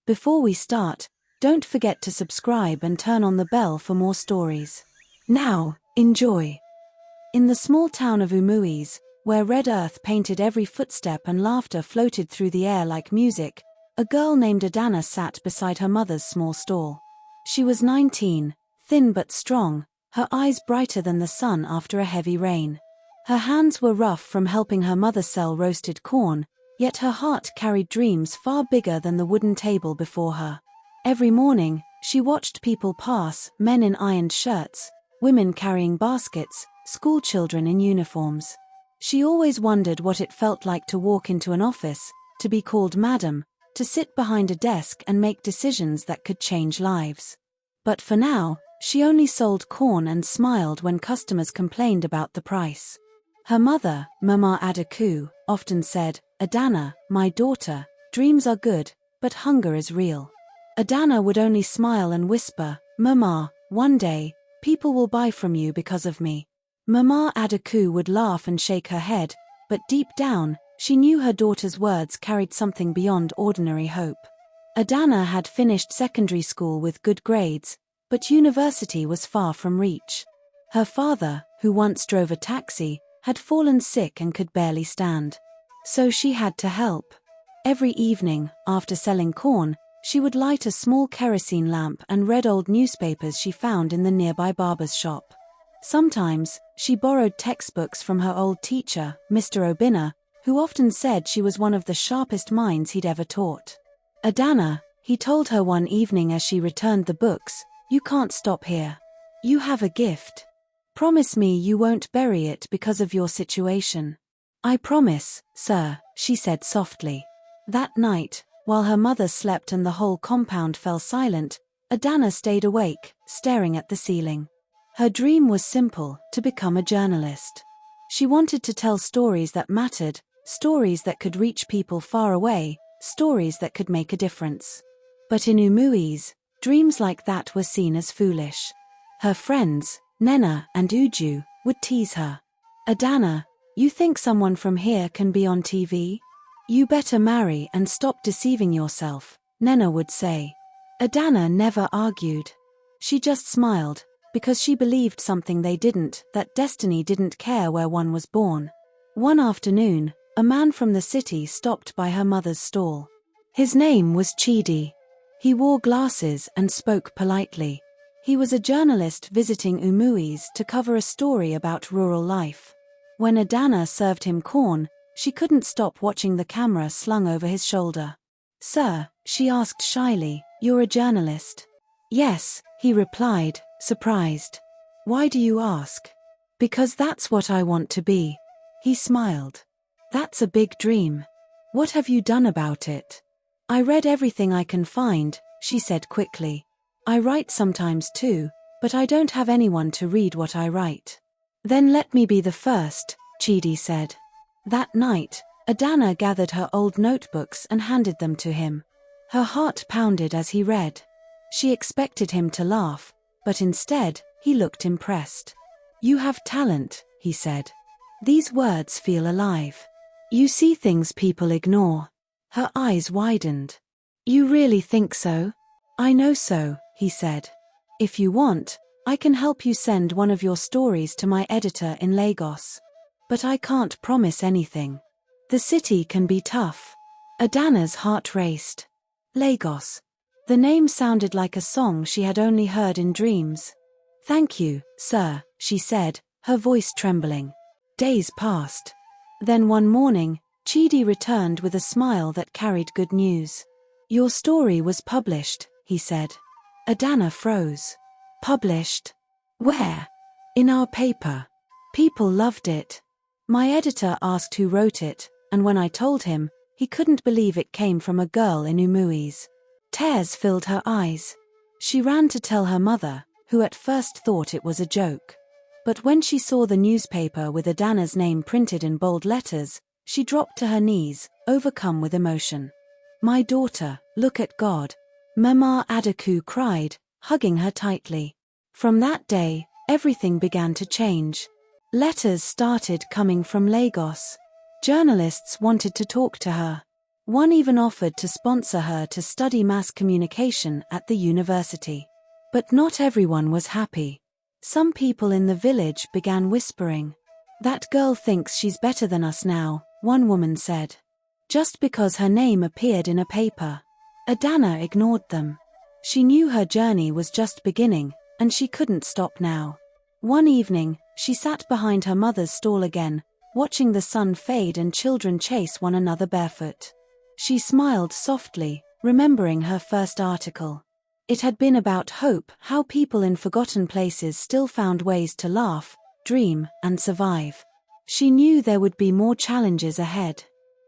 Before we start, don't forget to subscribe and turn on the bell for more stories. Now, enjoy. In the small town of Umuis, where red earth painted every footstep and laughter floated through the air like music, a girl named Adanna sat beside her mother's small stall. She was 19, thin but strong, her eyes brighter than the sun after a heavy rain. Her hands were rough from helping her mother sell roasted corn, yet her heart carried dreams far bigger than the wooden table before her. Every morning, she watched people pass, men in ironed shirts, women carrying baskets, schoolchildren in uniforms. She always wondered what it felt like to walk into an office, to be called madam, to sit behind a desk and make decisions that could change lives. But for now, she only sold corn and smiled when customers complained about the price. Her mother, Mama Adaku, often said, "Adanna, my daughter, dreams are good, but hunger is real." Adanna would only smile and whisper, "Mama, one day, people will buy from you because of me." Mama Adaku would laugh and shake her head, but deep down, she knew her daughter's words carried something beyond ordinary hope. Adanna had finished secondary school with good grades, but university was far from reach. Her father, who once drove a taxi, had fallen sick and could barely stand. So she had to help. Every evening, after selling corn, she would light a small kerosene lamp and read old newspapers she found in the nearby barber's shop. Sometimes, she borrowed textbooks from her old teacher, Mr. Obinna, who often said she was one of the sharpest minds he'd ever taught. "Adanna," he told her one evening as she returned the books, "you can't stop here. You have a gift. Promise me you won't bury it because of your situation." "I promise, sir," she said softly. That night, while her mother slept and the whole compound fell silent, Adanna stayed awake, staring at the ceiling. Her dream was simple, to become a journalist. She wanted to tell stories that mattered, stories that could reach people far away, stories that could make a difference. But in Umuis, dreams like that were seen as foolish. Her friends, Nena and Uju, would tease her. "Adanna, you think someone from here can be on TV? You better marry and stop deceiving yourself," Nena would say. Adanna never argued. She just smiled, because she believed something they didn't, that destiny didn't care where one was born. One afternoon, a man from the city stopped by her mother's stall. His name was Chidi. He wore glasses and spoke politely. He was a journalist visiting Umuis to cover a story about rural life. When Adanna served him corn, she couldn't stop watching the camera slung over his shoulder. "Sir," she asked shyly, "you're a journalist?" "Yes," he replied, surprised. "Why do you ask?" "Because that's what I want to be." He smiled. "That's a big dream. What have you done about it?" "I read everything I can find," she said quickly. "I write sometimes too, but I don't have anyone to read what I write." "Then let me be the first," Chidi said. That night, Adanna gathered her old notebooks and handed them to him. Her heart pounded as he read. She expected him to laugh, but instead, he looked impressed. "You have talent," he said. "These words feel alive. You see things people ignore." Her eyes widened. "You really think so?" "I know so," he said. "If you want, I can help you send one of your stories to my editor in Lagos. But I can't promise anything. The city can be tough." Adanna's heart raced. Lagos. The name sounded like a song she had only heard in dreams. "Thank you, sir," she said, her voice trembling. Days passed. Then one morning, Chidi returned with a smile that carried good news. "Your story was published," he said. Adanna froze. "Published? Where?" "In our paper. People loved it. My editor asked who wrote it, and when I told him, he couldn't believe it came from a girl in Umuis." Tears filled her eyes. She ran to tell her mother, who at first thought it was a joke. But when she saw the newspaper with Adanna's name printed in bold letters, she dropped to her knees, overcome with emotion. "My daughter, look at God," Mama Adaku cried, hugging her tightly. From that day, everything began to change. Letters started coming from Lagos. Journalists wanted to talk to her. One even offered to sponsor her to study mass communication at the university. But not everyone was happy. Some people in the village began whispering. "That girl thinks she's better than us now," one woman said. Just because her name appeared in a paper. Adanna ignored them. She knew her journey was just beginning, and she couldn't stop now. One evening, she sat behind her mother's stall again, watching the sun fade and children chase one another barefoot. She smiled softly, remembering her first article. It had been about hope, how people in forgotten places still found ways to laugh, dream, and survive. She knew there would be more challenges ahead.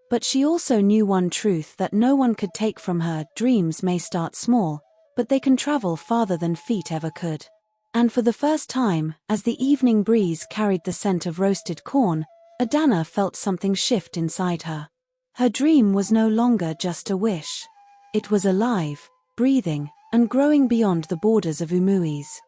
But she also knew one truth that no one could take from her: dreams may start small, but they can travel farther than feet ever could. And for the first time, as the evening breeze carried the scent of roasted corn, Adanna felt something shift inside her. Her dream was no longer just a wish. It was alive, breathing, and growing beyond the borders of Umui's.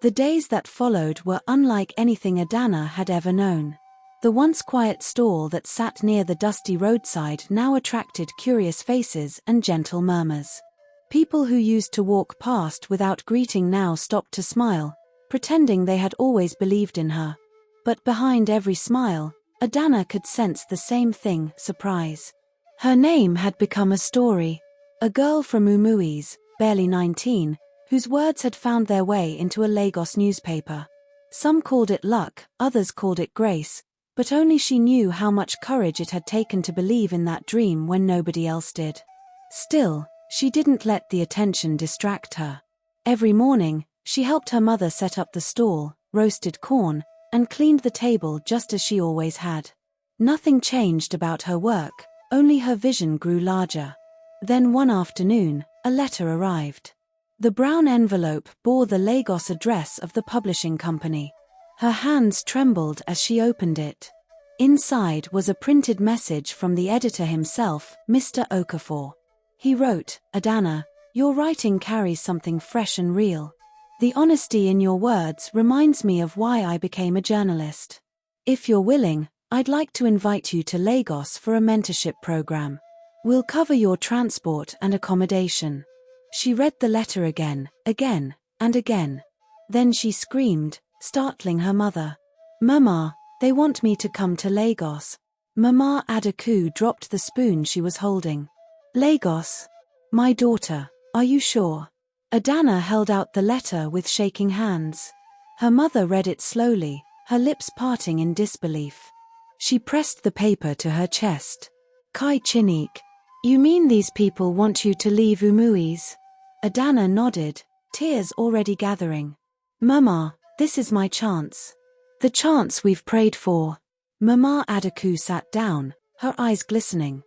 The days that followed were unlike anything Adanna had ever known. The once quiet stall that sat near the dusty roadside now attracted curious faces and gentle murmurs. People who used to walk past without greeting now stopped to smile, pretending they had always believed in her. But behind every smile, Adanna could sense the same thing: surprise. Her name had become a story. A girl from Umui's, barely 19, whose words had found their way into a Lagos newspaper. Some called it luck, others called it grace, but only she knew how much courage it had taken to believe in that dream when nobody else did. Still, she didn't let the attention distract her. Every morning, she helped her mother set up the stall, roasted corn, and cleaned the table just as she always had. Nothing changed about her work, only her vision grew larger. Then one afternoon, a letter arrived. The brown envelope bore the Lagos address of the publishing company. Her hands trembled as she opened it. Inside was a printed message from the editor himself, Mr. Okafor. He wrote, "Adanna, your writing carries something fresh and real. The honesty in your words reminds me of why I became a journalist. If you're willing, I'd like to invite you to Lagos for a mentorship program. We'll cover your transport and accommodation." She read the letter again, and again. Then she screamed, startling her mother. "Mama, they want me to come to Lagos." Mama Adaku dropped the spoon she was holding. "Lagos? My daughter, are you sure?" Adanna held out the letter with shaking hands. Her mother read it slowly, her lips parting in disbelief. She pressed the paper to her chest. "Kai Chinik, you mean these people want you to leave Umui's?" Adanna nodded, tears already gathering. "Mama, this is my chance. The chance we've prayed for." Mama Adaku sat down, her eyes glistening.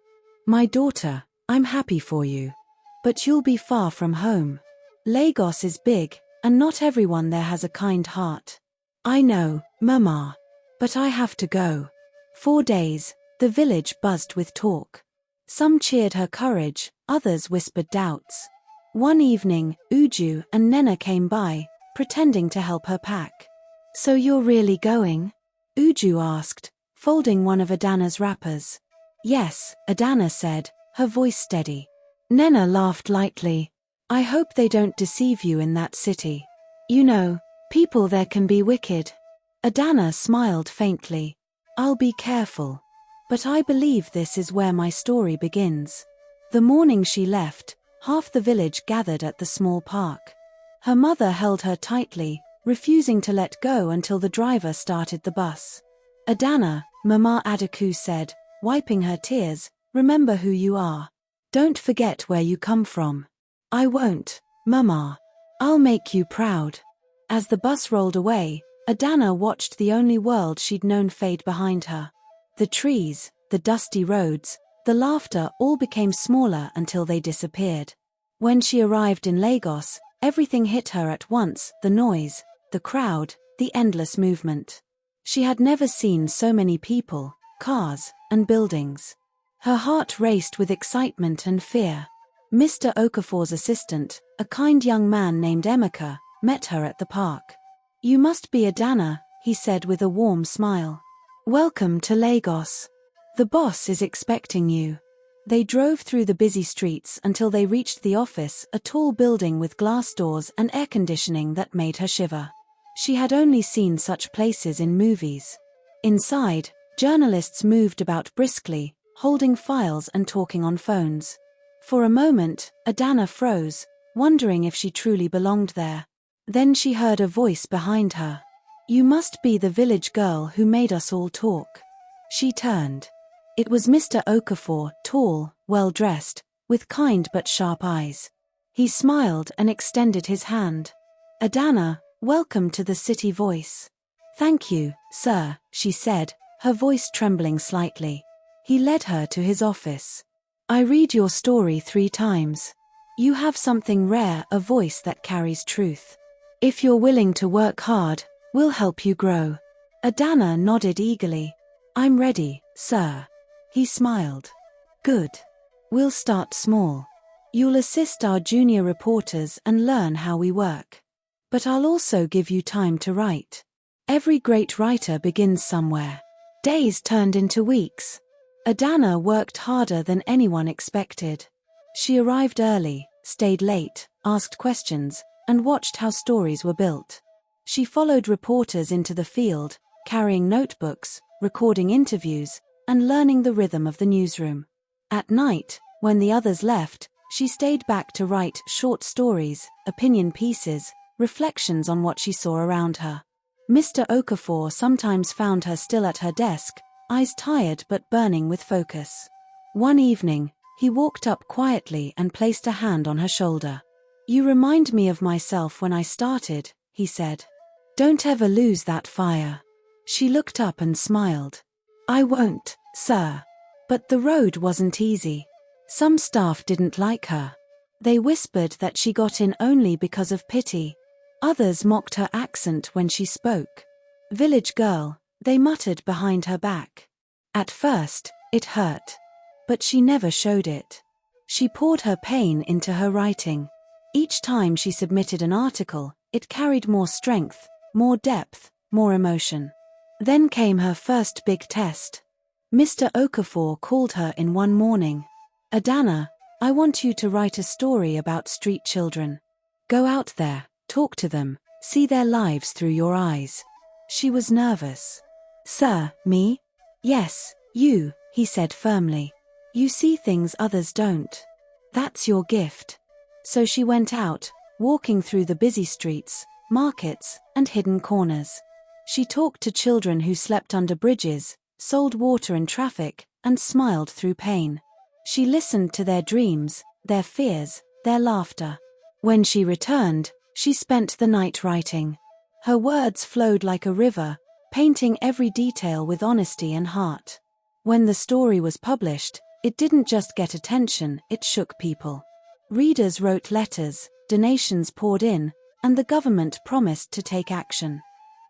"My daughter, I'm happy for you. But you'll be far from home. Lagos is big, and not everyone there has a kind heart." "I know, Mama. But I have to go." 4 days, the village buzzed with talk. Some cheered her courage, others whispered doubts. One evening, Uju and Nena came by, pretending to help her pack. "So you're really going?" Uju asked, folding one of Adanna's wrappers. "Yes," Adanna said, her voice steady. Nena laughed lightly. "I hope they don't deceive you in that city. You know, people there can be wicked." Adanna smiled faintly. "I'll be careful. But I believe this is where my story begins." The morning she left, half the village gathered at the small park. Her mother held her tightly, refusing to let go until the driver started the bus. "Adanna," Mama Adaku said, wiping her tears, "remember who you are. Don't forget where you come from." "I won't, Mama. I'll make you proud." As the bus rolled away, Adanna watched the only world she'd known fade behind her. The trees, the dusty roads, the laughter all became smaller until they disappeared. When she arrived in Lagos, everything hit her at once: the noise, the crowd, the endless movement. She had never seen so many people, cars, and buildings. Her heart raced with excitement and fear. Mr. Okafor's assistant, a kind young man named Emeka, met her at the park. "You must be Adanna," he said with a warm smile. "Welcome to Lagos. The boss is expecting you." They drove through the busy streets until they reached the office, a tall building with glass doors and air conditioning that made her shiver. She had only seen such places in movies. Inside, journalists moved about briskly, holding files and talking on phones. For a moment, Adanna froze, wondering if she truly belonged there. Then she heard a voice behind her. "You must be the village girl who made us all talk." She turned. It was Mr. Okafor, tall, well-dressed, with kind but sharp eyes. He smiled and extended his hand. "Adanna, welcome to the City Voice." "Thank you, sir," she said, her voice trembling slightly. He led her to his office. "I read your story 3 times. You have something rare, a voice that carries truth. If you're willing to work hard, we'll help you grow." Adanna nodded eagerly. "I'm ready, sir." He smiled. "Good. We'll start small. You'll assist our junior reporters and learn how we work. But I'll also give you time to write. Every great writer begins somewhere." Days turned into weeks. Adanna worked harder than anyone expected. She arrived early, stayed late, asked questions, and watched how stories were built. She followed reporters into the field, carrying notebooks, recording interviews, and learning the rhythm of the newsroom. At night, when the others left, she stayed back to write short stories, opinion pieces, reflections on what she saw around her. Mr. Okafor sometimes found her still at her desk, eyes tired but burning with focus. One evening, he walked up quietly and placed a hand on her shoulder. "You remind me of myself when I started," he said. "Don't ever lose that fire." She looked up and smiled. "I won't, sir." But the road wasn't easy. Some staff didn't like her. They whispered that she got in only because of pity. Others mocked her accent when she spoke. "Village girl," they muttered behind her back. At first, it hurt. But she never showed it. She poured her pain into her writing. Each time she submitted an article, it carried more strength, more depth, more emotion. Then came her first big test. Mr. Okafor called her in one morning. "Adanna, I want you to write a story about street children. Go out there, talk to them, see their lives through your eyes." She was nervous. "Sir, me?" "Yes, you," he said firmly. "You see things others don't. That's your gift." So she went out, walking through the busy streets, markets, and hidden corners. She talked to children who slept under bridges, sold water in traffic, and smiled through pain. She listened to their dreams, their fears, their laughter. When she returned, she spent the night writing. Her words flowed like a river, painting every detail with honesty and heart. When the story was published, it didn't just get attention, it shook people. Readers wrote letters, donations poured in, and the government promised to take action.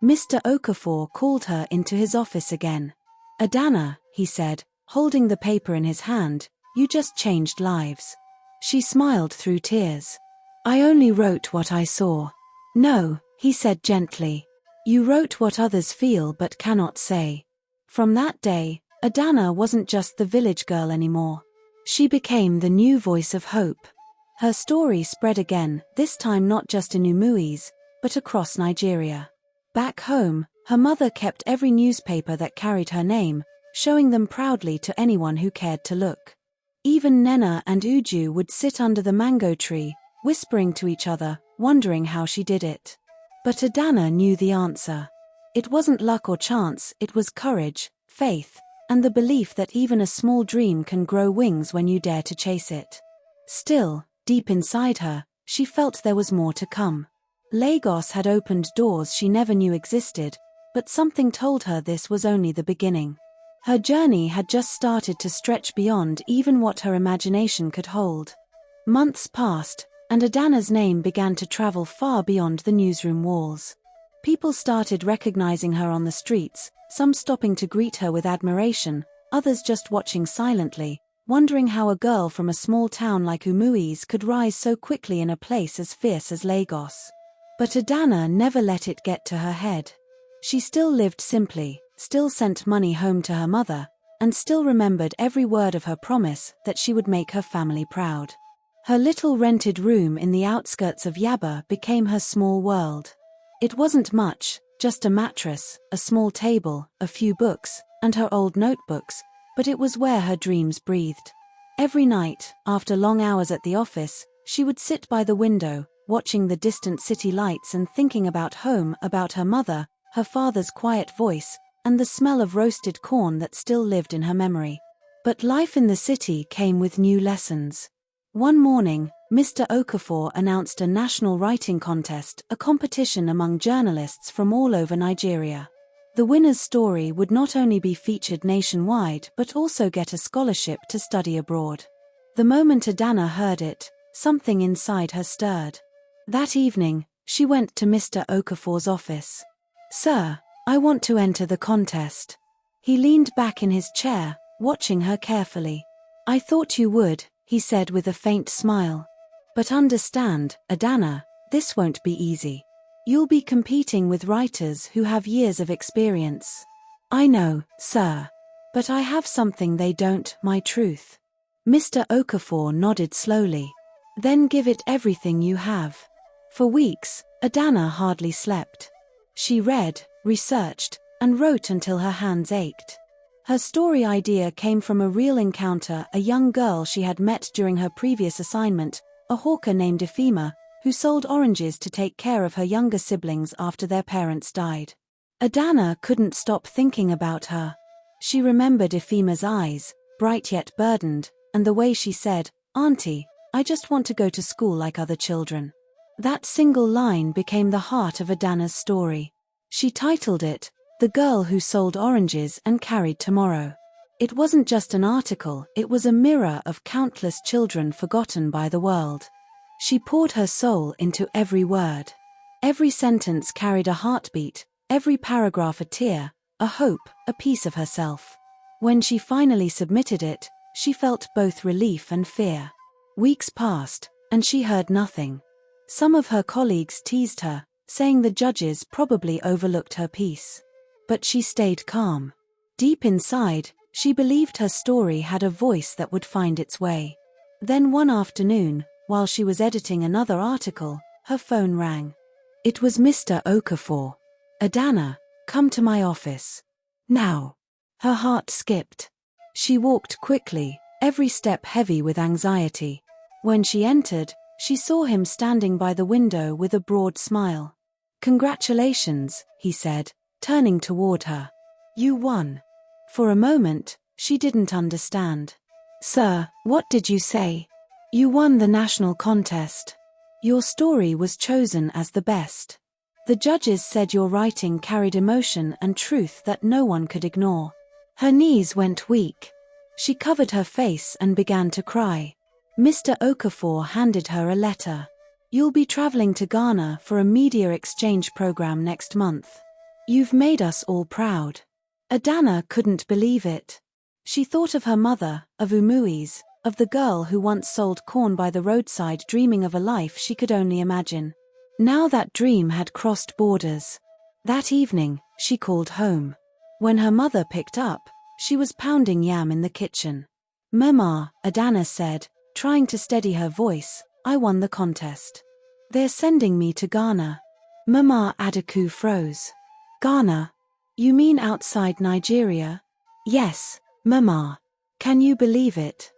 Mr. Okafor called her into his office again. "Adanna," he said, holding the paper in his hand, "you just changed lives." She smiled through tears. "I only wrote what I saw." "No," he said gently. "You wrote what others feel but cannot say." From that day, Adanna wasn't just the village girl anymore. She became the new voice of hope. Her story spread again, this time not just in Umuis, but across Nigeria. Back home, her mother kept every newspaper that carried her name, showing them proudly to anyone who cared to look. Even Nena and Uju would sit under the mango tree, whispering to each other, wondering how she did it. But Adanna knew the answer. It wasn't luck or chance, it was courage, faith, and the belief that even a small dream can grow wings when you dare to chase it. Still, deep inside her, she felt there was more to come. Lagos had opened doors she never knew existed, but something told her this was only the beginning. Her journey had just started to stretch beyond even what her imagination could hold. Months passed, and Adanna's name began to travel far beyond the newsroom walls. People started recognizing her on the streets, some stopping to greet her with admiration, others just watching silently, wondering how a girl from a small town like Umuis could rise so quickly in a place as fierce as Lagos. But Adanna never let it get to her head. She still lived simply, still sent money home to her mother, and still remembered every word of her promise that she would make her family proud. Her little rented room in the outskirts of Yaba became her small world. It wasn't much, just a mattress, a small table, a few books, and her old notebooks, but it was where her dreams breathed. Every night, after long hours at the office, she would sit by the window, watching the distant city lights and thinking about home, about her mother, her father's quiet voice, and the smell of roasted corn that still lived in her memory. But life in the city came with new lessons. One morning, Mr. Okafor announced a national writing contest, a competition among journalists from all over Nigeria. The winner's story would not only be featured nationwide but also get a scholarship to study abroad. The moment Adanna heard it, something inside her stirred. That evening, she went to Mr. Okafor's office. "Sir, I want to enter the contest." He leaned back in his chair, watching her carefully. "I thought you would," he said with a faint smile. "But understand, Adanna, this won't be easy. You'll be competing with writers who have years of experience." "I know, sir. But I have something they don't, my truth." Mr. Okafor nodded slowly. "Then give it everything you have." For weeks, Adanna hardly slept. She read, researched, and wrote until her hands ached. Her story idea came from a real encounter, a young girl she had met during her previous assignment, a hawker named Ifema, who sold oranges to take care of her younger siblings after their parents died. Adanna couldn't stop thinking about her. She remembered Ifema's eyes, bright yet burdened, and the way she said, "Auntie, I just want to go to school like other children." That single line became the heart of Adanna's story. She titled it, "The Girl Who Sold Oranges and Carried Tomorrow." It wasn't just an article, it was a mirror of countless children forgotten by the world. She poured her soul into every word. Every sentence carried a heartbeat, every paragraph a tear, a hope, a piece of herself. When she finally submitted it, she felt both relief and fear. Weeks passed, and she heard nothing. Some of her colleagues teased her, saying the judges probably overlooked her piece. But she stayed calm. Deep inside, she believed her story had a voice that would find its way. Then one afternoon, while she was editing another article, her phone rang. It was Mr. Okafor. "Adanna, come to my office. Now." Her heart skipped. She walked quickly, every step heavy with anxiety. When she entered, she saw him standing by the window with a broad smile. "Congratulations," he said, turning toward her. "You won." For a moment, she didn't understand. "Sir, what did you say?" "You won the national contest. Your story was chosen as the best. The judges said your writing carried emotion and truth that no one could ignore." Her knees went weak. She covered her face and began to cry. Mr. Okafor handed her a letter. "You'll be traveling to Ghana for a media exchange program next month. You've made us all proud." Adanna couldn't believe it. She thought of her mother, of Umui's, of the girl who once sold corn by the roadside dreaming of a life she could only imagine. Now that dream had crossed borders. That evening, she called home. When her mother picked up, she was pounding yam in the kitchen. "Mama," Adanna said, trying to steady her voice, "I won the contest. They're sending me to Ghana." Mama Adaku froze. "Ghana? You mean outside Nigeria?" "Yes, Mama. Can you believe it?"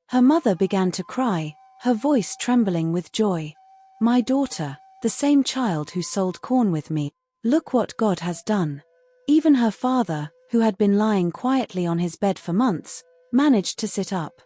Her mother began to cry, her voice trembling with joy. "My daughter, the same child who sold corn with me. Look what God has done." Even her father, who had been lying quietly on his bed for months, managed to sit up.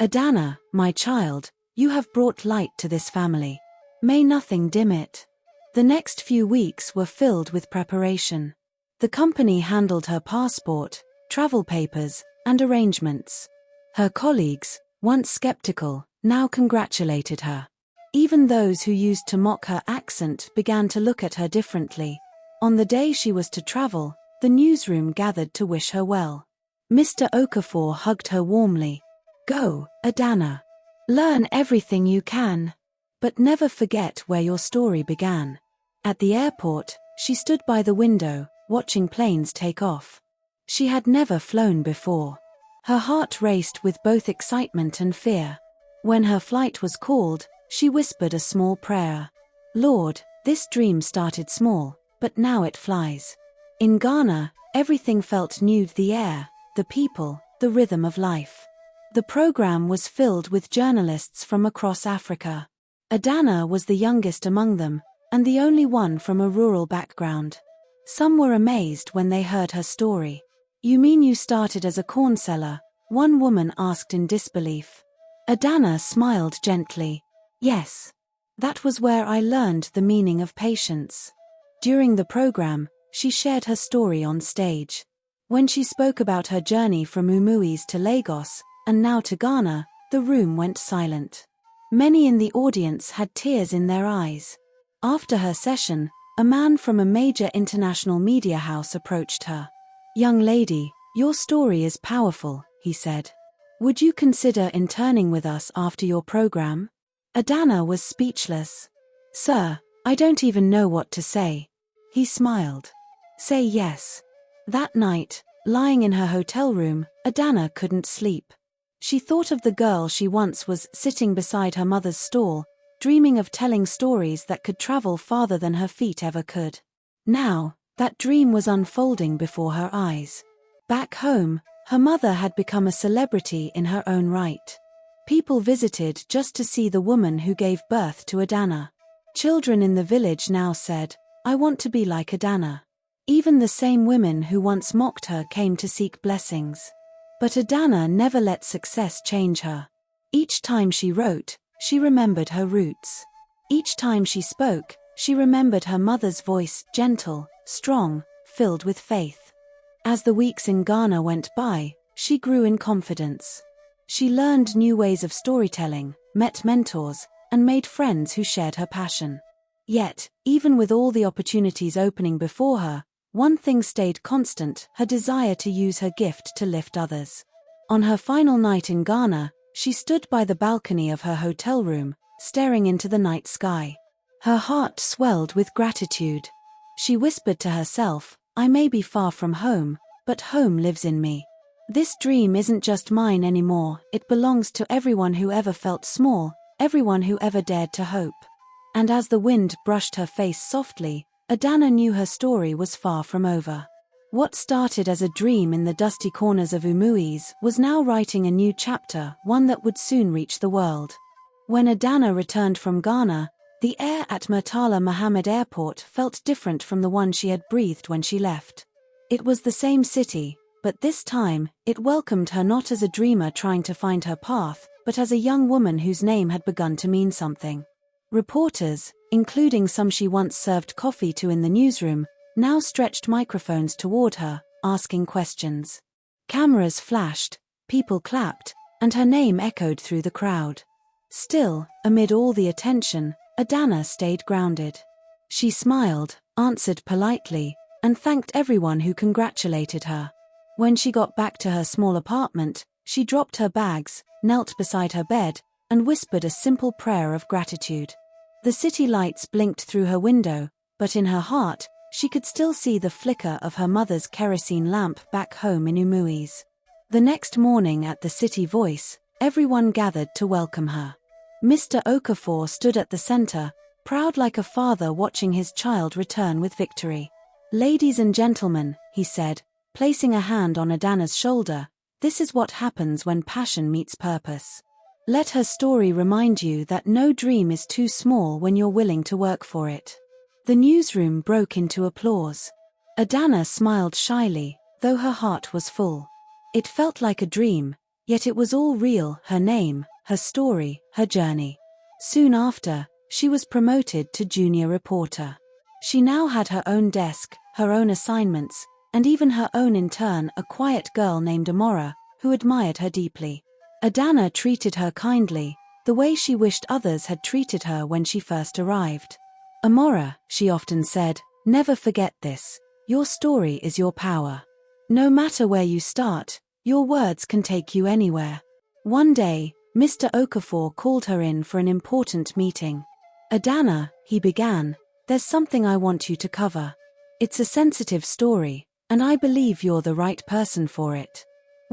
"Adanna, my child, you have brought light to this family. May nothing dim it." The next few weeks were filled with preparation. The company handled her passport, travel papers, and arrangements. Her colleagues, once skeptical, now congratulated her. Even those who used to mock her accent began to look at her differently. On the day she was to travel, the newsroom gathered to wish her well. Mr. Okafor hugged her warmly. "Go, Adanna. Learn everything you can. But never forget where your story began." At the airport, she stood by the window, watching planes take off. She had never flown before. Her heart raced with both excitement and fear. When her flight was called, she whispered a small prayer. Lord, this dream started small, but now it flies. In Ghana, everything felt new: the air, the people, the rhythm of life. The program was filled with journalists from across Africa. Adanna was the youngest among them, and the only one from a rural background. Some were amazed when they heard her story. You mean you started as a corn seller? One woman asked in disbelief. Adanna smiled gently. Yes. That was where I learned the meaning of patience. During the program, she shared her story on stage. When she spoke about her journey from Umuis to Lagos, and now to Ghana, the room went silent. Many in the audience had tears in their eyes. After her session, a man from a major international media house approached her. Young lady, your story is powerful, he said. Would you consider interning with us after your program? Adanna was speechless. Sir, I don't even know what to say. He smiled. Say yes. That night, lying in her hotel room, Adanna couldn't sleep. She thought of the girl she once was, sitting beside her mother's stall, dreaming of telling stories that could travel farther than her feet ever could. Now, that dream was unfolding before her eyes. Back home, her mother had become a celebrity in her own right. People visited just to see the woman who gave birth to Adanna. Children in the village now said, I want to be like Adanna. Even the same women who once mocked her came to seek blessings. But Adanna never let success change her. Each time she wrote, she remembered her roots. Each time she spoke, she remembered her mother's voice, gentle, strong, filled with faith. As the weeks in Ghana went by, she grew in confidence. She learned new ways of storytelling, met mentors, and made friends who shared her passion. Yet, even with all the opportunities opening before her, one thing stayed constant: her desire to use her gift to lift others. On her final night in Ghana, she stood by the balcony of her hotel room, staring into the night sky. Her heart swelled with gratitude. She whispered to herself, I may be far from home, but home lives in me. This dream isn't just mine anymore, it belongs to everyone who ever felt small, everyone who ever dared to hope. And as the wind brushed her face softly, Adanna knew her story was far from over. What started as a dream in the dusty corners of Umuis was now writing a new chapter, one that would soon reach the world. When Adanna returned from Ghana, the air at Murtala Mohammed Airport felt different from the one she had breathed when she left. It was the same city, but this time, it welcomed her not as a dreamer trying to find her path, but as a young woman whose name had begun to mean something. Reporters, including some she once served coffee to in the newsroom, now stretched microphones toward her, asking questions. Cameras flashed, people clapped, and her name echoed through the crowd. Still, amid all the attention, Adanna stayed grounded. She smiled, answered politely, and thanked everyone who congratulated her. When she got back to her small apartment, she dropped her bags, knelt beside her bed, and whispered a simple prayer of gratitude. The city lights blinked through her window, but in her heart, she could still see the flicker of her mother's kerosene lamp back home in Umuis. The next morning at the City Voice, everyone gathered to welcome her. Mr. Okafor stood at the center, proud like a father watching his child return with victory. Ladies and gentlemen, he said, placing a hand on Adanna's shoulder, this is what happens when passion meets purpose. Let her story remind you that no dream is too small when you're willing to work for it. The newsroom broke into applause. Adanna smiled shyly, though her heart was full. It felt like a dream, yet it was all real: her name, her story, her journey. Soon after, she was promoted to junior reporter. She now had her own desk, her own assignments, and even her own intern, a quiet girl named Amora, who admired her deeply. Adanna treated her kindly, the way she wished others had treated her when she first arrived. Amora, she often said, never forget this: your story is your power. No matter where you start, your words can take you anywhere. One day, Mr. Okafor called her in for an important meeting. Adanna, he began, there's something I want you to cover. It's a sensitive story, and I believe you're the right person for it.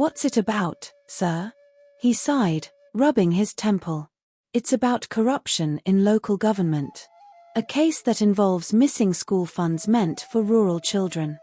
What's it about, sir? He sighed, rubbing his temple. It's about corruption in local government. A case that involves missing school funds meant for rural children.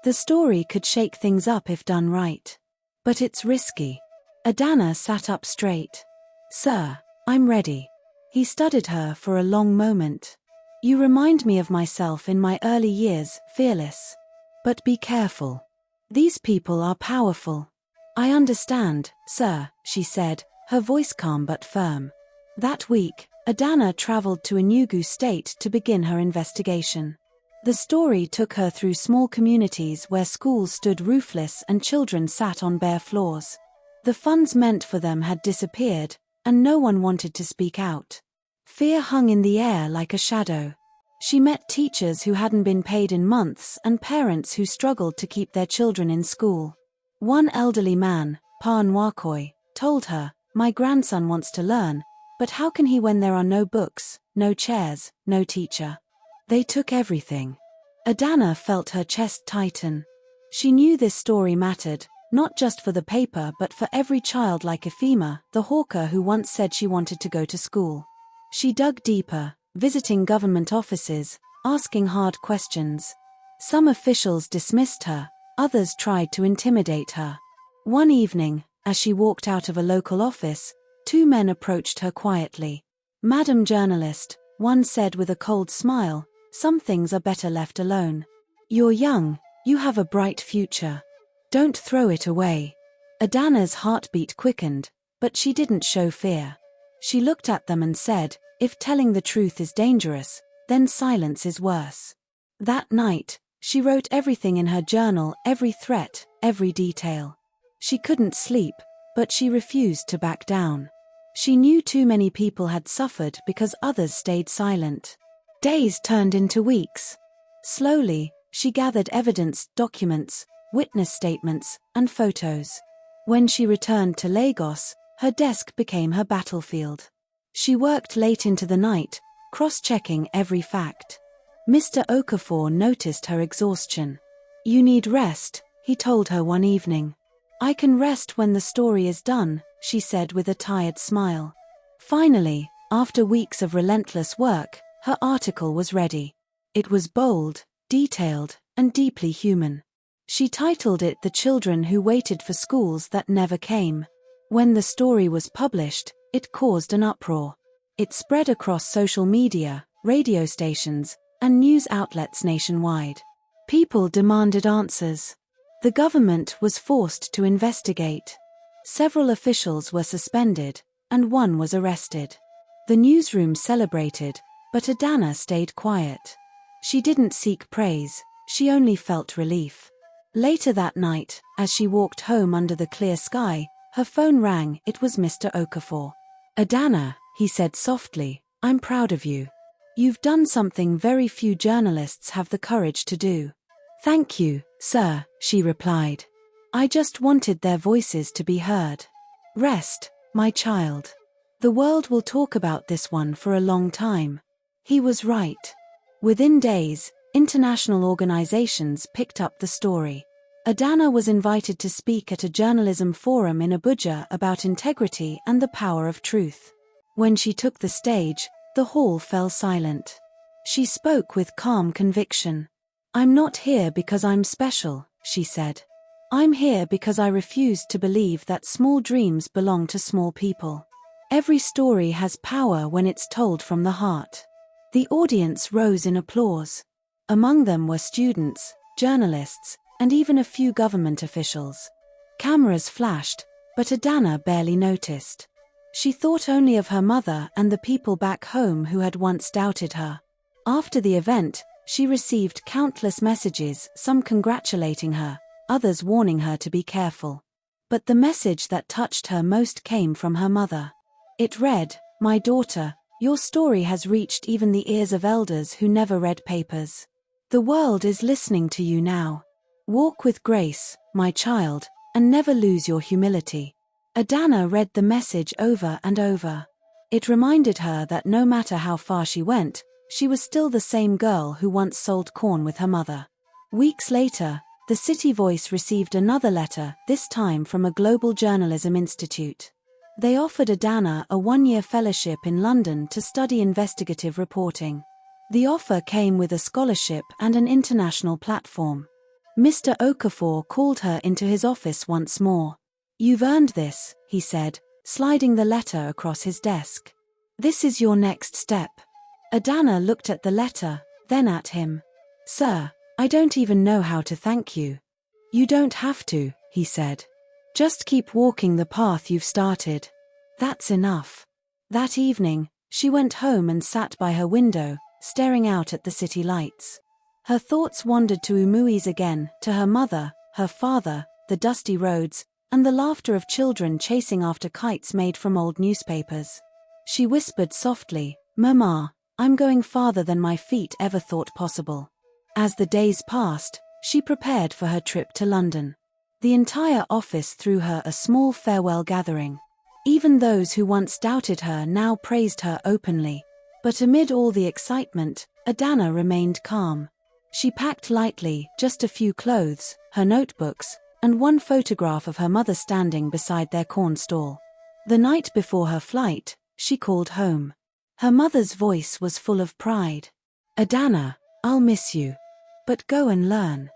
The story could shake things up if done right. But it's risky. Adanna sat up straight. Sir, I'm ready. He studied her for a long moment. You remind me of myself in my early years, fearless. But be careful. These people are powerful. I understand, sir, she said, her voice calm but firm. That week, Adanna traveled to Enugu State to begin her investigation. The story took her through small communities where schools stood roofless and children sat on bare floors. The funds meant for them had disappeared, and no one wanted to speak out. Fear hung in the air like a shadow. She met teachers who hadn't been paid in months and parents who struggled to keep their children in school. One elderly man, Pa Nwakoi, told her, "My grandson wants to learn, but how can he when there are no books, no chairs, no teacher?" They took everything. Adanna felt her chest tighten. She knew this story mattered, not just for the paper but for every child like Efima, the hawker who once said she wanted to go to school. She dug deeper, visiting government offices, asking hard questions. Some officials dismissed her, others tried to intimidate her. One evening, as she walked out of a local office, two men approached her quietly. "Madam Journalist," one said with a cold smile, "some things are better left alone. You're young, you have a bright future. Don't throw it away." Adanna's heartbeat quickened, but she didn't show fear. She looked at them and said, "If telling the truth is dangerous, then silence is worse." That night, she wrote everything in her journal, every threat, every detail. She couldn't sleep, but she refused to back down. She knew too many people had suffered because others stayed silent. Days turned into weeks. Slowly, she gathered evidence, documents, witness statements, and photos. When she returned to Lagos, her desk became her battlefield. She worked late into the night, cross-checking every fact. Mr. Okafor noticed her exhaustion. "You need rest," he told her one evening. "I can rest when the story is done," she said with a tired smile. Finally, after weeks of relentless work, her article was ready. It was bold, detailed, and deeply human. She titled it "The Children Who Waited for Schools That Never Came." When the story was published, it caused an uproar. It spread across social media, radio stations, and news outlets nationwide. People demanded answers. The government was forced to investigate. Several officials were suspended, and one was arrested. The newsroom celebrated, but Adanna stayed quiet. She didn't seek praise, she only felt relief. Later that night, as she walked home under the clear sky, her phone rang. It was Mr. Okafor. "Adanna," he said softly, "I'm proud of you. You've done something very few journalists have the courage to do." "Thank you, sir," she replied. "I just wanted their voices to be heard. Rest, my child. The world will talk about this one for a long time." He was right. Within days, international organizations picked up the story. Adanna was invited to speak at a journalism forum in Abuja about integrity and the power of truth. When she took the stage, the hall fell silent. She spoke with calm conviction. "I'm not here because I'm special," she said. "I'm here because I refuse to believe that small dreams belong to small people. Every story has power when it's told from the heart." The audience rose in applause. Among them were students, journalists, and even a few government officials. Cameras flashed, but Adanna barely noticed. She thought only of her mother and the people back home who had once doubted her. After the event, she received countless messages, some congratulating her, others warning her to be careful. But the message that touched her most came from her mother. It read, "My daughter, your story has reached even the ears of elders who never read papers. The world is listening to you now. Walk with grace, my child, and never lose your humility." Adanna read the message over and over. It reminded her that no matter how far she went, she was still the same girl who once sold corn with her mother. Weeks later, The City Voice received another letter, this time from a global journalism institute. They offered Adanna a one-year fellowship in London to study investigative reporting. The offer came with a scholarship and an international platform. Mr. Okafor called her into his office once more. "You've earned this," he said, sliding the letter across his desk. "This is your next step." Adanna looked at the letter, then at him. "Sir, I don't even know how to thank you." "You don't have to," he said. "Just keep walking the path you've started. That's enough." That evening, she went home and sat by her window, staring out at the city lights. Her thoughts wandered to Umuis again, to her mother, her father, the dusty roads, and the laughter of children chasing after kites made from old newspapers. She whispered softly, "Mama, I'm going farther than my feet ever thought possible." As the days passed, she prepared for her trip to London. The entire office threw her a small farewell gathering. Even those who once doubted her now praised her openly. But amid all the excitement, Adanna remained calm. She packed lightly, just a few clothes, her notebooks, and one photograph of her mother standing beside their corn stall. The night before her flight, she called home. Her mother's voice was full of pride. "Adanna, I'll miss you. But go and learn.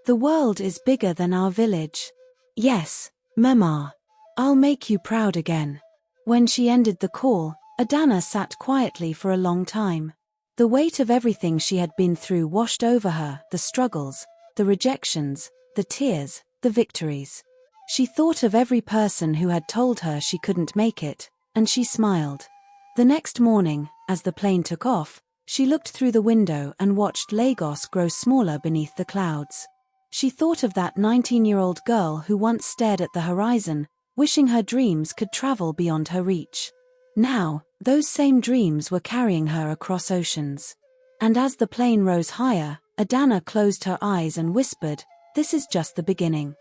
The world is bigger than our village." "Yes, Mama. I'll make you proud again." When she ended the call, Adanna sat quietly for a long time. The weight of everything she had been through washed over her, the struggles, the rejections, the tears, the victories. She thought of every person who had told her she couldn't make it, and she smiled. The next morning, as the plane took off, she looked through the window and watched Lagos grow smaller beneath the clouds. She thought of that 19-year-old girl who once stared at the horizon, wishing her dreams could travel beyond her reach. Now, those same dreams were carrying her across oceans. And as the plane rose higher, Adanna closed her eyes and whispered, "This is just the beginning."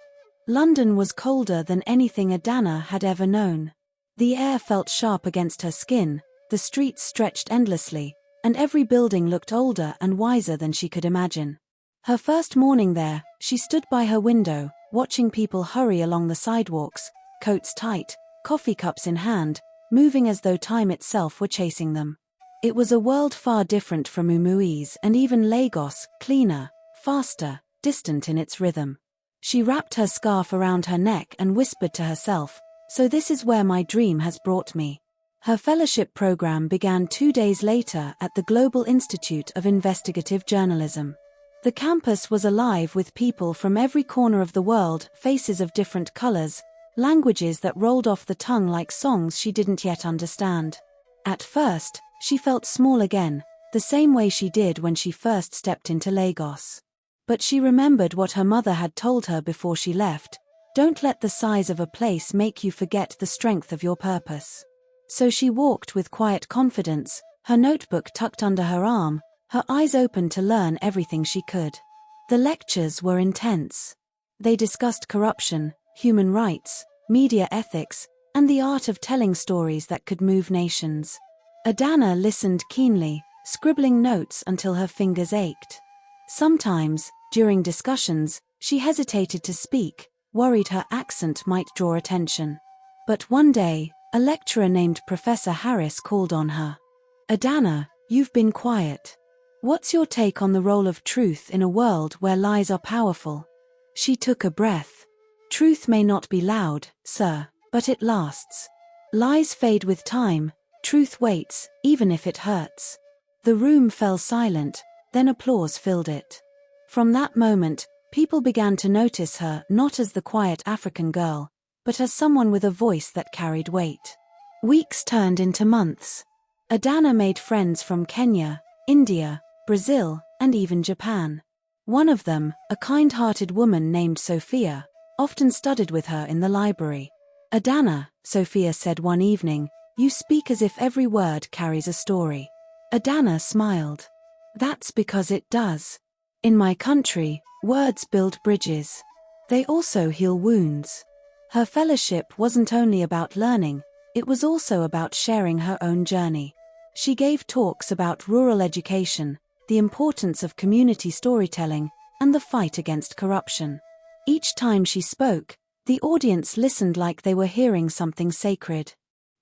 London was colder than anything Adanna had ever known. The air felt sharp against her skin, the streets stretched endlessly, and every building looked older and wiser than she could imagine. Her first morning there, she stood by her window, watching people hurry along the sidewalks, coats tight, coffee cups in hand, moving as though time itself were chasing them. It was a world far different from Umuis and even Lagos, cleaner, faster, distant in its rhythm. She wrapped her scarf around her neck and whispered to herself, "So this is where my dream has brought me." Her fellowship program began 2 days later at the Global Institute of Investigative Journalism. The campus was alive with people from every corner of the world, faces of different colors, languages that rolled off the tongue like songs she didn't yet understand. At first, she felt small again, the same way she did when she first stepped into Lagos. But she remembered what her mother had told her before she left: "Don't let the size of a place make you forget the strength of your purpose." So she walked with quiet confidence, her notebook tucked under her arm, her eyes open to learn everything she could. The lectures were intense. They discussed corruption, human rights, media ethics, and the art of telling stories that could move nations. Adanna listened keenly, scribbling notes until her fingers ached. Sometimes, during discussions, she hesitated to speak, worried her accent might draw attention. But one day, a lecturer named Professor Harris called on her. "Adanna, you've been quiet. What's your take on the role of truth in a world where lies are powerful?" She took a breath. "Truth may not be loud, sir, but it lasts. Lies fade with time, truth waits, even if it hurts." The room fell silent, then applause filled it. From that moment, people began to notice her not as the quiet African girl, but as someone with a voice that carried weight. Weeks turned into months. Adanna made friends from Kenya, India, Brazil, and even Japan. One of them, a kind-hearted woman named Sophia, often studied with her in the library. "Adanna," Sophia said one evening, "you speak as if every word carries a story." Adanna smiled. "That's because it does. In my country, words build bridges. They also heal wounds." Her fellowship wasn't only about learning, it was also about sharing her own journey. She gave talks about rural education, the importance of community storytelling, and the fight against corruption. Each time she spoke, the audience listened like they were hearing something sacred.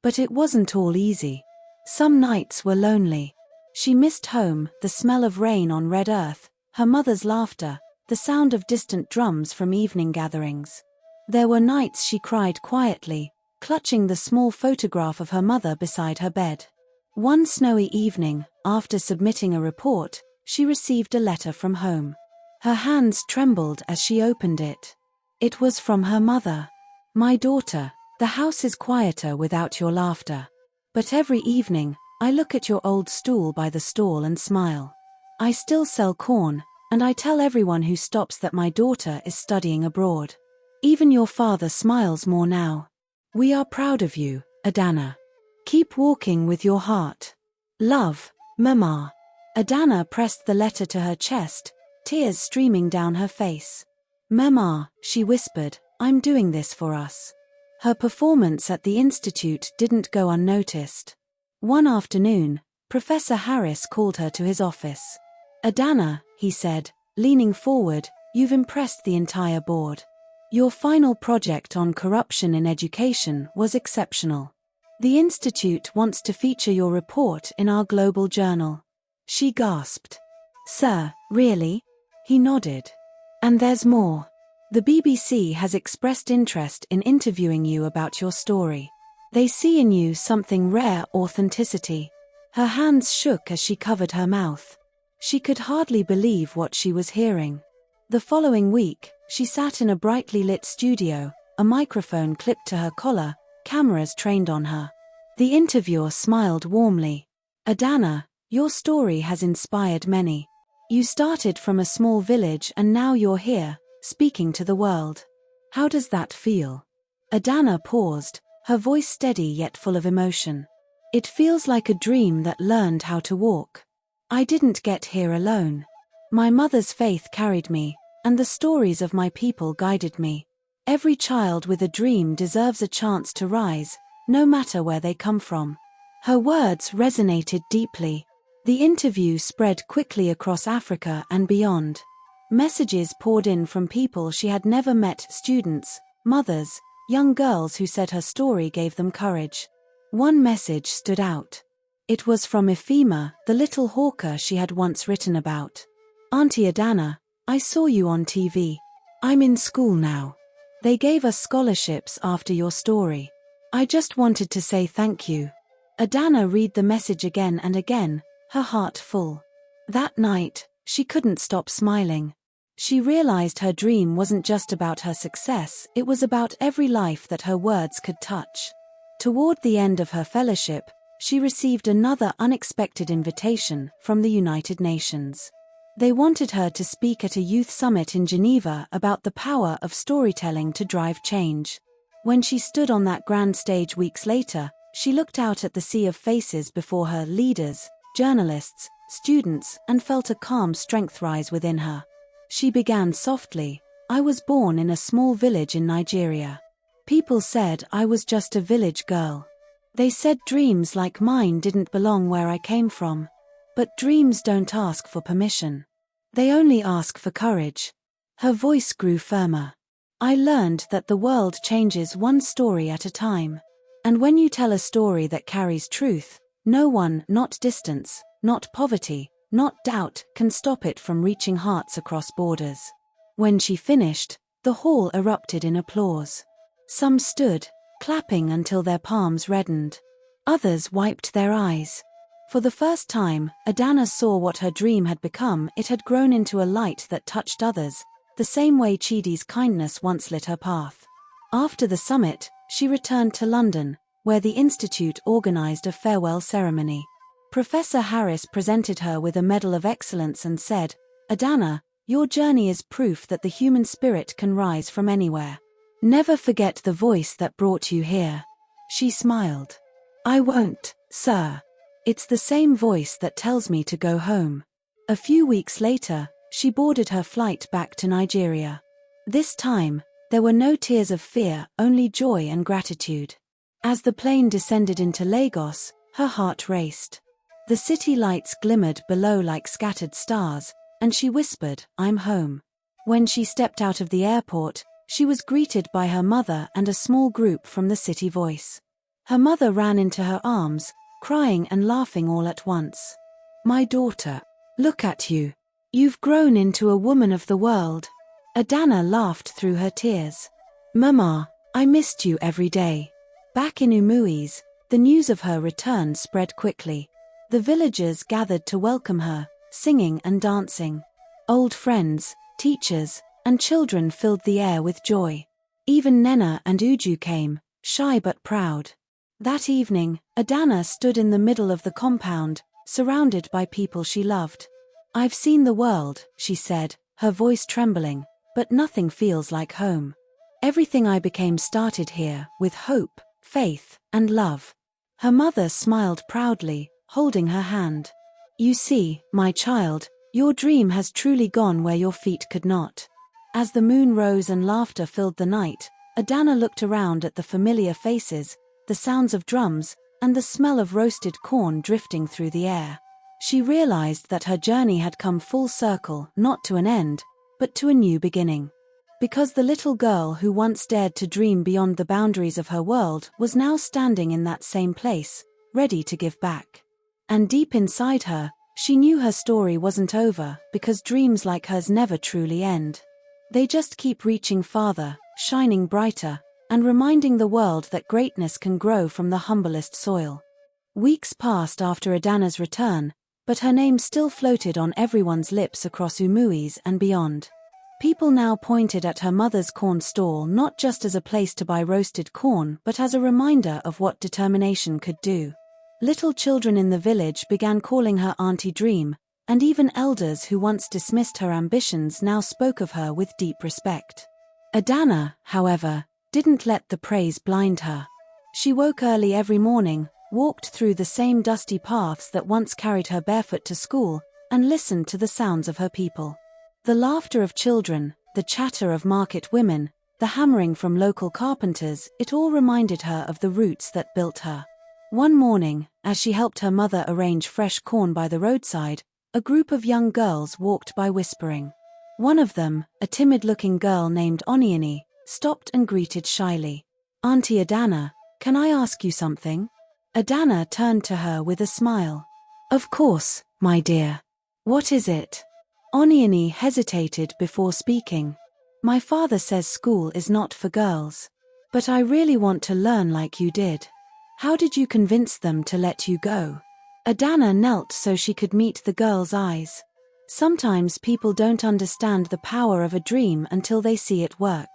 But it wasn't all easy. Some nights were lonely. She missed home, the smell of rain on red earth, her mother's laughter, the sound of distant drums from evening gatherings. There were nights she cried quietly, clutching the small photograph of her mother beside her bed. One snowy evening, after submitting a report, she received a letter from home. Her hands trembled as she opened it. It was from her mother. "My daughter, the house is quieter without your laughter. But every evening, I look at your old stool by the stall and smile. I still sell corn, and I tell everyone who stops that my daughter is studying abroad. Even your father smiles more now. We are proud of you, Adanna. Keep walking with your heart. Love, Mama." Adanna pressed the letter to her chest, tears streaming down her face. "Mama," she whispered, "I'm doing this for us." Her performance at the institute didn't go unnoticed. One afternoon, Professor Harris called her to his office. "Adanna," he said, leaning forward, "you've impressed the entire board. Your final project on corruption in education was exceptional. The institute wants to feature your report in our global journal." She gasped. "Sir, really?" He nodded. "And there's more. The BBC has expressed interest in interviewing you about your story. They see in you something rare: authenticity." Her hands shook as she covered her mouth. She could hardly believe what she was hearing. The following week, she sat in a brightly lit studio, a microphone clipped to her collar, cameras trained on her. The interviewer smiled warmly. "Adanna, your story has inspired many. You started from a small village and now you're here, speaking to the world. How does that feel?" Adanna paused, her voice steady yet full of emotion. "It feels like a dream that learned how to walk. I didn't get here alone. My mother's faith carried me, and the stories of my people guided me. Every child with a dream deserves a chance to rise, no matter where they come from." Her words resonated deeply. The interview spread quickly across Africa and beyond. Messages poured in from people she had never met: students, mothers, young girls who said her story gave them courage. One message stood out. It was from Ifema, the little hawker she had once written about. "Auntie Adanna, I saw you on TV. I'm in school now. They gave us scholarships after your story. I just wanted to say thank you." Adanna read the message again and again, her heart full. That night, she couldn't stop smiling. She realized her dream wasn't just about her success, it was about every life that her words could touch. Toward the end of her fellowship, she received another unexpected invitation from the United Nations. They wanted her to speak at a youth summit in Geneva about the power of storytelling to drive change. When she stood on that grand stage weeks later, she looked out at the sea of faces before her: leaders, journalists, students, and felt a calm strength rise within her. She began softly, "I was born in a small village in Nigeria. People said I was just a village girl. They said dreams like mine didn't belong where I came from. But dreams don't ask for permission. They only ask for courage." Her voice grew firmer. "I learned that the world changes one story at a time. And when you tell a story that carries truth, no one, not distance, not poverty, not doubt, can stop it from reaching hearts across borders." When she finished, the hall erupted in applause. Some stood, clapping until their palms reddened. Others wiped their eyes. For the first time, Adanna saw what her dream had become. It had grown into a light that touched others, the same way Chidi's kindness once lit her path. After the summit, she returned to London, where the institute organized a farewell ceremony. Professor Harris presented her with a Medal of Excellence and said, "Adanna, your journey is proof that the human spirit can rise from anywhere. Never forget the voice that brought you here." She smiled. "I won't, sir. It's the same voice that tells me to go home." A few weeks later, she boarded her flight back to Nigeria. This time, there were no tears of fear, only joy and gratitude. As the plane descended into Lagos, her heart raced. The city lights glimmered below like scattered stars, and she whispered, "I'm home." When she stepped out of the airport, she was greeted by her mother and a small group from the City Voice. Her mother ran into her arms, crying and laughing all at once. "My daughter, look at you. You've grown into a woman of the world." Adanna laughed through her tears. "Mama, I missed you every day." Back in Umuis, the news of her return spread quickly. The villagers gathered to welcome her, singing and dancing. Old friends, teachers, and children filled the air with joy. Even Nena and Uju came, shy but proud. That evening, Adanna stood in the middle of the compound, surrounded by people she loved. "I've seen the world," she said, her voice trembling, "but nothing feels like home. Everything I became started here, with hope, faith, and love." Her mother smiled proudly, holding her hand. "You see, my child, your dream has truly gone where your feet could not." As the moon rose and laughter filled the night, Adanna looked around at the familiar faces, the sounds of drums, and the smell of roasted corn drifting through the air. She realized that her journey had come full circle, not to an end, but to a new beginning. Because the little girl who once dared to dream beyond the boundaries of her world was now standing in that same place, ready to give back. And deep inside her, she knew her story wasn't over, because dreams like hers never truly end. They just keep reaching farther, shining brighter, and reminding the world that greatness can grow from the humblest soil. Weeks passed after Adanna's return, but her name still floated on everyone's lips across Umuis and beyond. People now pointed at her mother's corn stall not just as a place to buy roasted corn but as a reminder of what determination could do. Little children in the village began calling her Auntie Dream, and even elders who once dismissed her ambitions now spoke of her with deep respect. Adanna, however, didn't let the praise blind her. She woke early every morning, walked through the same dusty paths that once carried her barefoot to school, and listened to the sounds of her people. The laughter of children, the chatter of market women, the hammering from local carpenters, it all reminded her of the roots that built her. One morning, as she helped her mother arrange fresh corn by the roadside, a group of young girls walked by whispering. One of them, a timid-looking girl named Onioni, stopped and greeted shyly. "Auntie Adanna, can I ask you something?" Adanna turned to her with a smile. "Of course, my dear. What is it?" Onioni hesitated before speaking. "My father says school is not for girls. But I really want to learn like you did. How did you convince them to let you go?" Adanna knelt so she could meet the girl's eyes. Sometimes people don't understand the power of a dream until they see it work.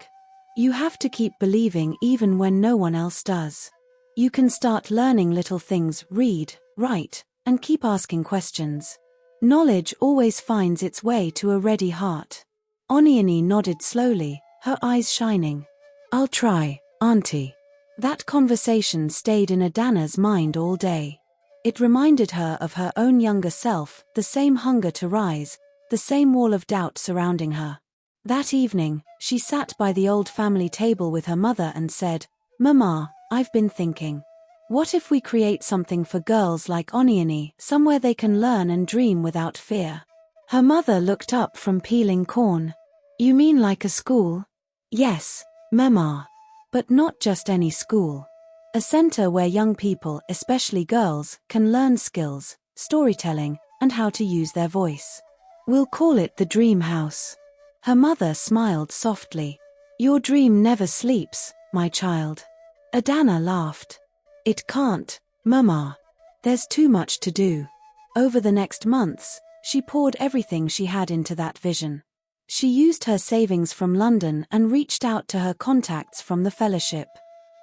You have to keep believing even when no one else does. You can start learning little things, read, write, and keep asking questions. Knowledge always finds its way to a ready heart. Onioni nodded slowly, her eyes shining. "I'll try, Auntie." That conversation stayed in Adanna's mind all day. It reminded her of her own younger self, the same hunger to rise, the same wall of doubt surrounding her. That evening, she sat by the old family table with her mother and said, "Mama, I've been thinking. What if we create something for girls like Onioni, somewhere they can learn and dream without fear?" Her mother looked up from peeling corn. "You mean like a school?" "Yes, Mama. But not just any school. A center where young people, especially girls, can learn skills, storytelling, and how to use their voice. We'll call it the Dream House." Her mother smiled softly. "Your dream never sleeps, my child." Adanna laughed. "It can't, Mama. There's too much to do." Over the next months, she poured everything she had into that vision. She used her savings from London and reached out to her contacts from the fellowship.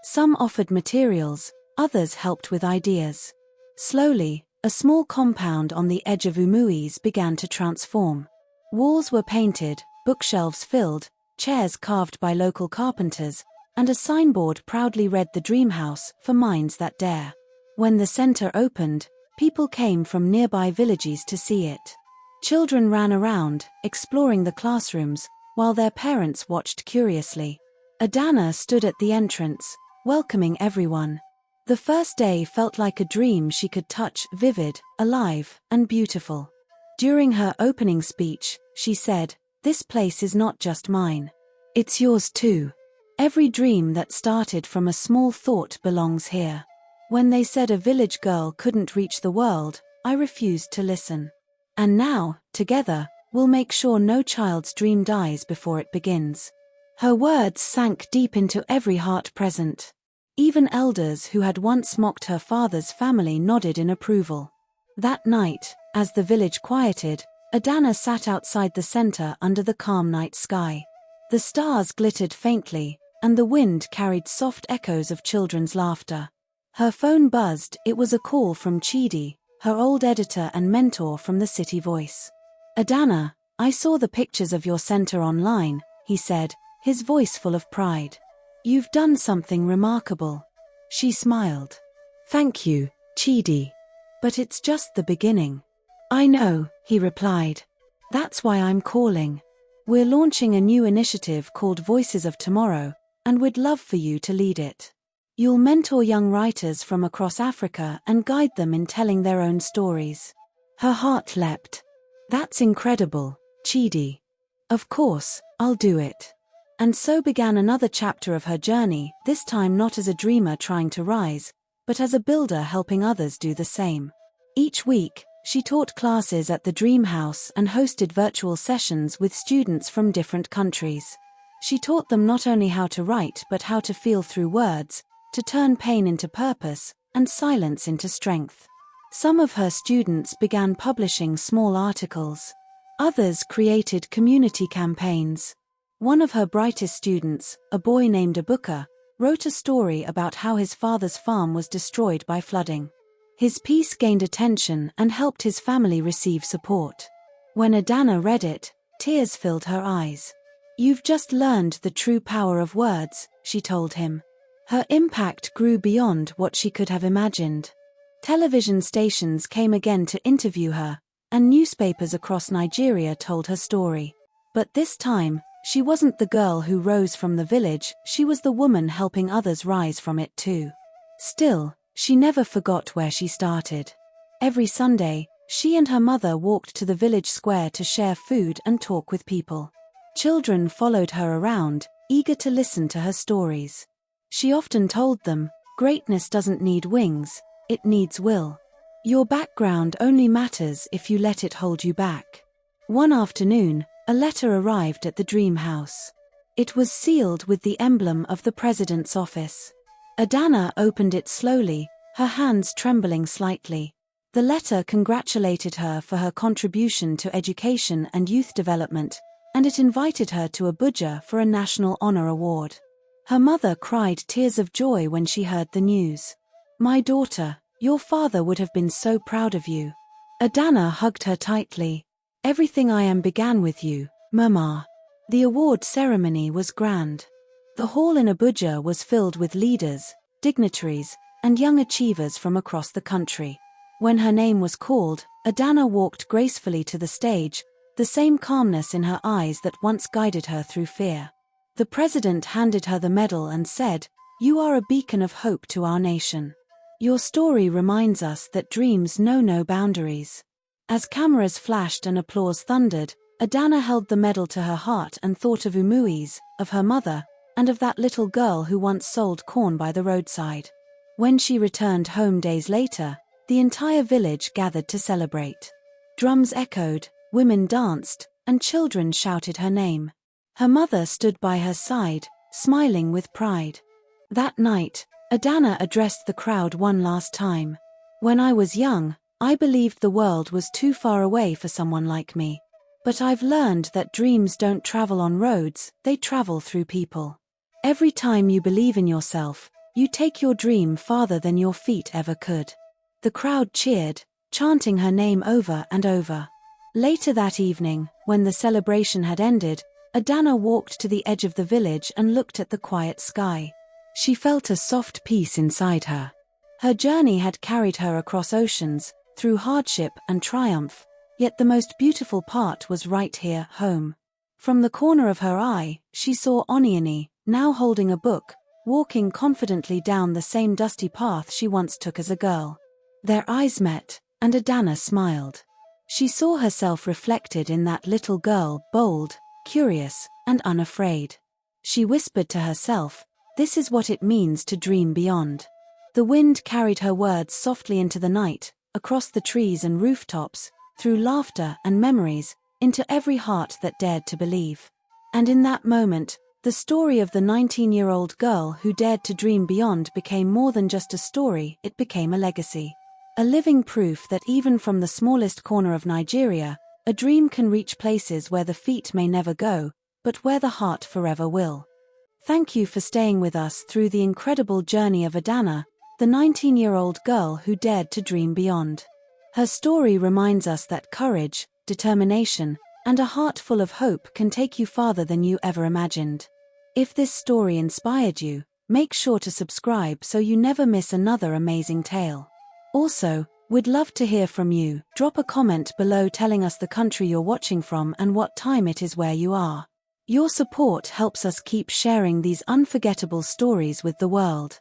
Some offered materials, others helped with ideas. Slowly, a small compound on the edge of Umuis began to transform. Walls were painted, bookshelves filled, chairs carved by local carpenters, and a signboard proudly read "The Dream House, for minds that dare." When the center opened, people came from nearby villages to see it. Children ran around, exploring the classrooms, while their parents watched curiously. Adanna stood at the entrance, welcoming everyone. The first day felt like a dream she could touch, vivid, alive, and beautiful. During her opening speech, she said, This place is not just mine. It's yours too. Every dream that started from a small thought belongs here. When they said a village girl couldn't reach the world, I refused to listen. And now, together, we'll make sure no child's dream dies before it begins." Her words sank deep into every heart present. Even elders who had once mocked her father's family nodded in approval. That night, as the village quieted, Adanna sat outside the center under the calm night sky. The stars glittered faintly, and the wind carried soft echoes of children's laughter. Her phone buzzed. It was a call from Chidi, her old editor and mentor from the City Voice. "Adanna, I saw the pictures of your center online," he said, his voice full of pride. "You've done something remarkable." She smiled. "Thank you, Chidi. But it's just the beginning." "I know," he replied. "That's why I'm calling. We're launching a new initiative called Voices of Tomorrow, and we'd love for you to lead it. You'll mentor young writers from across Africa and guide them in telling their own stories." Her heart leapt. "That's incredible, Chidi. Of course, I'll do it." And so began another chapter of her journey, this time not as a dreamer trying to rise, but as a builder helping others do the same. Each week, she taught classes at the Dream House and hosted virtual sessions with students from different countries. She taught them not only how to write but how to feel through words, to turn pain into purpose, and silence into strength. Some of her students began publishing small articles. Others created community campaigns. One of her brightest students, a boy named Abuka, wrote a story about how his father's farm was destroyed by flooding. His piece gained attention and helped his family receive support. When Adanna read it, tears filled her eyes. "You've just learned the true power of words," she told him. Her impact grew beyond what she could have imagined. Television stations came again to interview her, and newspapers across Nigeria told her story. But this time, she wasn't the girl who rose from the village, she was the woman helping others rise from it too. Still, she never forgot where she started. Every Sunday, she and her mother walked to the village square to share food and talk with people. Children followed her around, eager to listen to her stories. She often told them, "Greatness doesn't need wings, it needs will. Your background only matters if you let it hold you back." One afternoon, a letter arrived at the Dream House. It was sealed with the emblem of the president's office. Adanna opened it slowly, her hands trembling slightly. The letter congratulated her for her contribution to education and youth development, and it invited her to Abuja for a National Honor Award. Her mother cried tears of joy when she heard the news. "My daughter, your father would have been so proud of you." Adanna hugged her tightly. "Everything I am began with you, Mama." The award ceremony was grand. The hall in Abuja was filled with leaders, dignitaries, and young achievers from across the country. When her name was called, Adanna walked gracefully to the stage, the same calmness in her eyes that once guided her through fear. The president handed her the medal and said, "You are a beacon of hope to our nation. Your story reminds us that dreams know no boundaries." As cameras flashed and applause thundered, Adanna held the medal to her heart and thought of Umui's, of her mother, and of that little girl who once sold corn by the roadside. When she returned home days later, the entire village gathered to celebrate. Drums echoed, women danced, and children shouted her name. Her mother stood by her side, smiling with pride. That night, Adanna addressed the crowd one last time. "When I was young, I believed the world was too far away for someone like me. But I've learned that dreams don't travel on roads, they travel through people. Every time you believe in yourself, you take your dream farther than your feet ever could." The crowd cheered, chanting her name over and over. Later that evening, when the celebration had ended, Adanna walked to the edge of the village and looked at the quiet sky. She felt a soft peace inside her. Her journey had carried her across oceans, through hardship and triumph, yet the most beautiful part was right here, home. From the corner of her eye, she saw Onioni, now holding a book, walking confidently down the same dusty path she once took as a girl. Their eyes met, and Adanna smiled. She saw herself reflected in that little girl, bold, curious, and unafraid. She whispered to herself, "This is what it means to dream beyond." The wind carried her words softly into the night, across the trees and rooftops, through laughter and memories, into every heart that dared to believe. And in that moment, the story of the 19-year-old girl who dared to dream beyond became more than just a story, it became a legacy. A living proof that even from the smallest corner of Nigeria, a dream can reach places where the feet may never go, but where the heart forever will. Thank you for staying with us through the incredible journey of Adanna, the 19-year-old girl who dared to dream beyond. Her story reminds us that courage, determination, and a heart full of hope can take you farther than you ever imagined. If this story inspired you, make sure to subscribe so you never miss another amazing tale. Also, we'd love to hear from you. Drop a comment below telling us the country you're watching from and what time it is where you are. Your support helps us keep sharing these unforgettable stories with the world.